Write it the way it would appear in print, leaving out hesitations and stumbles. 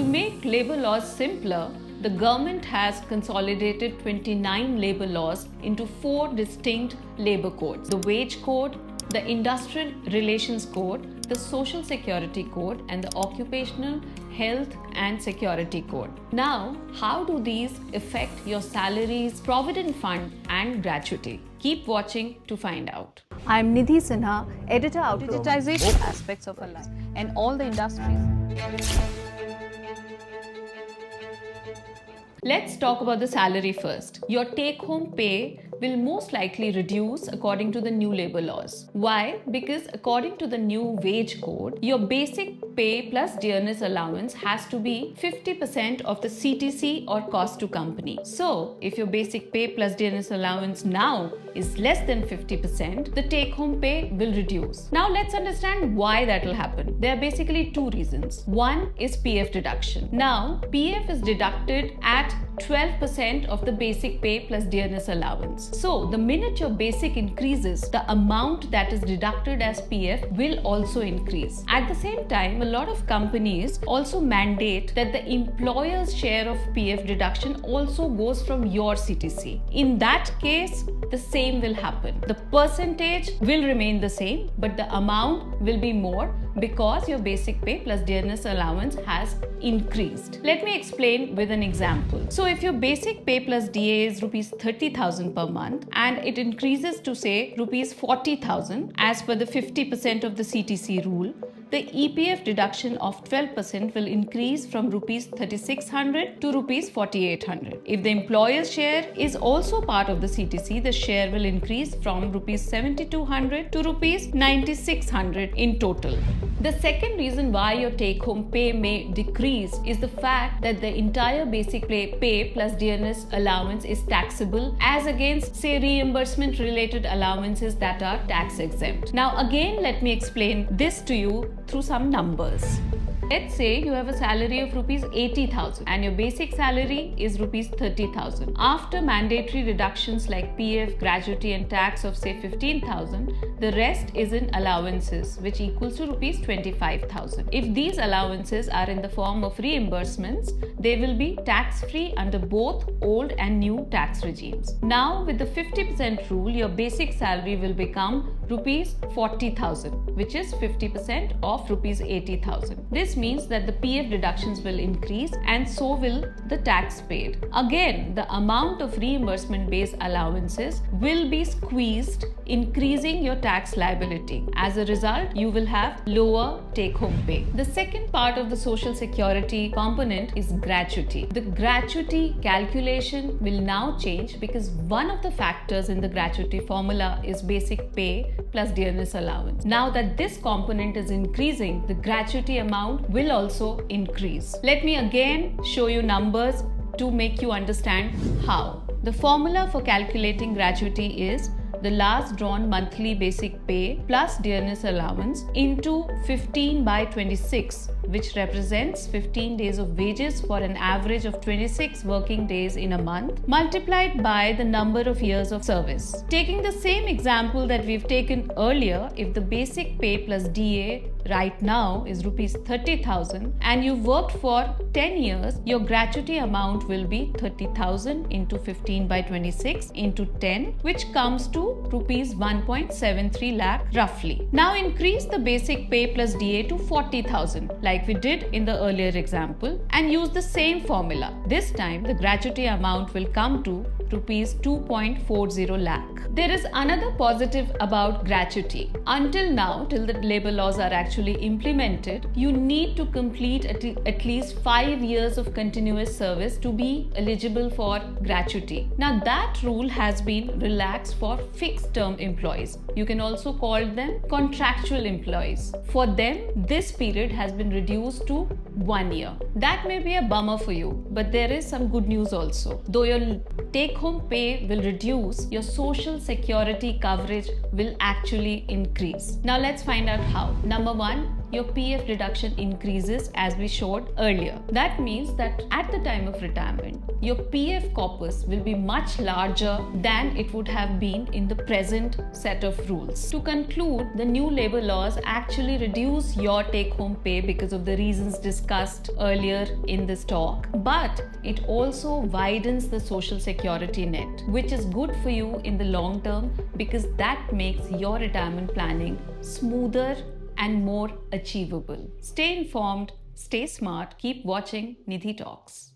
make labor laws simpler, the government has consolidated 29 labor laws into 4 distinct labor codes: the Wage Code, the Industrial Relations Code, the Social Security Code, and the Occupational Health and Security Code. Now, how do these affect your salaries, provident fund, and gratuity? Keep watching to find out. I'm Nidhi Sinha, editor of digitization aspects of our life and all the industries. Let's talk about the salary first. Your take-home pay will most likely reduce according to the new labor laws. Why? Because according to the new wage code, your basic pay plus dearness allowance has to be 50% of the CTC or cost to company. So, if your basic pay plus dearness allowance now is less than 50%, the take-home pay will reduce. Now let's understand why that will happen. There are basically 2 reasons. One is PF deduction. Now, PF is deducted at 12% of the basic pay plus dearness allowance. So, the minute your basic increases, the amount that is deducted as PF will also increase. At the same time, a lot of companies also mandate that the employer's share of PF deduction also goes from your CTC. In that case, the same will happen. The percentage will remain the same, but the amount will be more because your basic pay plus dearness allowance has increased. Let me explain with an example. So if your basic pay plus DA is rupees 30,000 per month and it increases to say rupees 40,000 as per the 50% of the CTC rule, the EPF deduction of 12% will increase from rupees 3,600 to rupees 4,800. If the employer's share is also part of the CTC, the share will increase from rupees 7,200 to rupees 9,600 in total. The second reason why your take-home pay may decrease is the fact that the entire basic pay plus dearness allowance is taxable as against, say, reimbursement related allowances that are tax exempt. Now again, let me explain this to you through some numbers. Let's say you have a salary of rupees 80,000 and your basic salary is rupees 30,000. After mandatory reductions like PF, gratuity and tax of say 15,000, the rest is in allowances which equals to rupees 25,000. If these allowances are in the form of reimbursements, they will be tax-free under both old and new tax regimes. Now with the 50% rule, your basic salary will become rupees 40,000, which is 50% of rupees 80,000. This means that the PF deductions will increase and so will the tax paid. Again, the amount of reimbursement based allowances will be squeezed, increasing your tax liability. As a result, you will have lower take-home pay. The second part of the Social Security component is gratuity. The gratuity calculation will now change because one of the factors in the gratuity formula is basic pay plus dearness allowance. Now that this component is increasing, the gratuity amount will also increase. Let me again show you numbers to make you understand how. The formula for calculating gratuity is the last drawn monthly basic pay plus dearness allowance into 15 by 26, which represents 15 days of wages for an average of 26 working days in a month, multiplied by the number of years of service. Taking the same example that we've taken earlier, if the basic pay plus DA right now is rupees 30,000 and you worked for 10 years, your gratuity amount will be 30,000 into 15 by 26 into 10, which comes to rupees 1.73 lakh roughly. Now increase the basic pay plus DA to 40,000 like we did in the earlier example and use the same formula. This time the gratuity amount will come to rupees 2.40 lakh. There is another positive about gratuity. Until now, till the labor laws are actually implemented, you need to complete at least 5 years of continuous service to be eligible for gratuity. Now that rule has been relaxed for fixed term employees. You can also call them contractual employees. For them, this period has been reduced to 1 year. That may be a bummer for you, but there is some good news also. Though your take-home pay will reduce, your social security coverage will actually increase. Now let's find out how. Number 1, your PF deduction increases as we showed earlier. That means that at the time of retirement, your PF corpus will be much larger than it would have been in the present set of rules. To conclude, the new labor laws actually reduce your take-home pay because of the reasons discussed earlier in this talk, but it also widens the social security net, which is good for you in the long term because that makes your retirement planning smoother and more achievable. Stay informed, stay smart, keep watching Nidhi Talks.